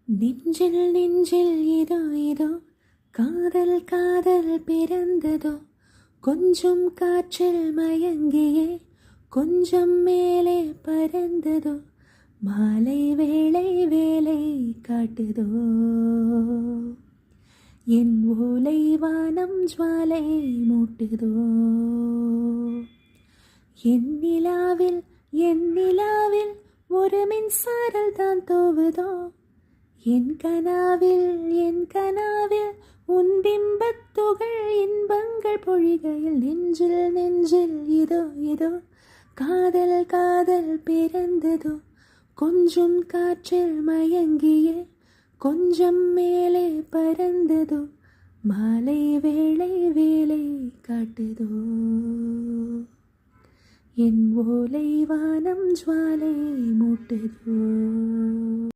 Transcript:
நெஞ்சில் நெஞ்சில் ஏதோ ஏதோ காதல் காதல் பிறந்ததோ கொஞ்சம் காற்றில் மயங்கியே கொஞ்சம் மேலே பறந்ததோ மாலை வேளை வேலை காட்டுதோ என் ஓலை வானம் ஜுவாலை மூட்டுதோ என் நிலாவில் ஒரு மின்சாரல் தான் தோவுதோ என் கனாவில் உன் பிம்பத்துகள் இன்பங்கள் பொழிகையில் நெஞ்சில் நெஞ்சில் இதோ இதோ காதல் காதல் பிறந்ததோ கொஞ்சம் காற்றில் மயங்கியே கொஞ்சம் மேலே பறந்ததோ மாலை வேளை வேலை காட்டுதோ என் ஓலை வானம் ஜுவாலை மூட்டுதோ.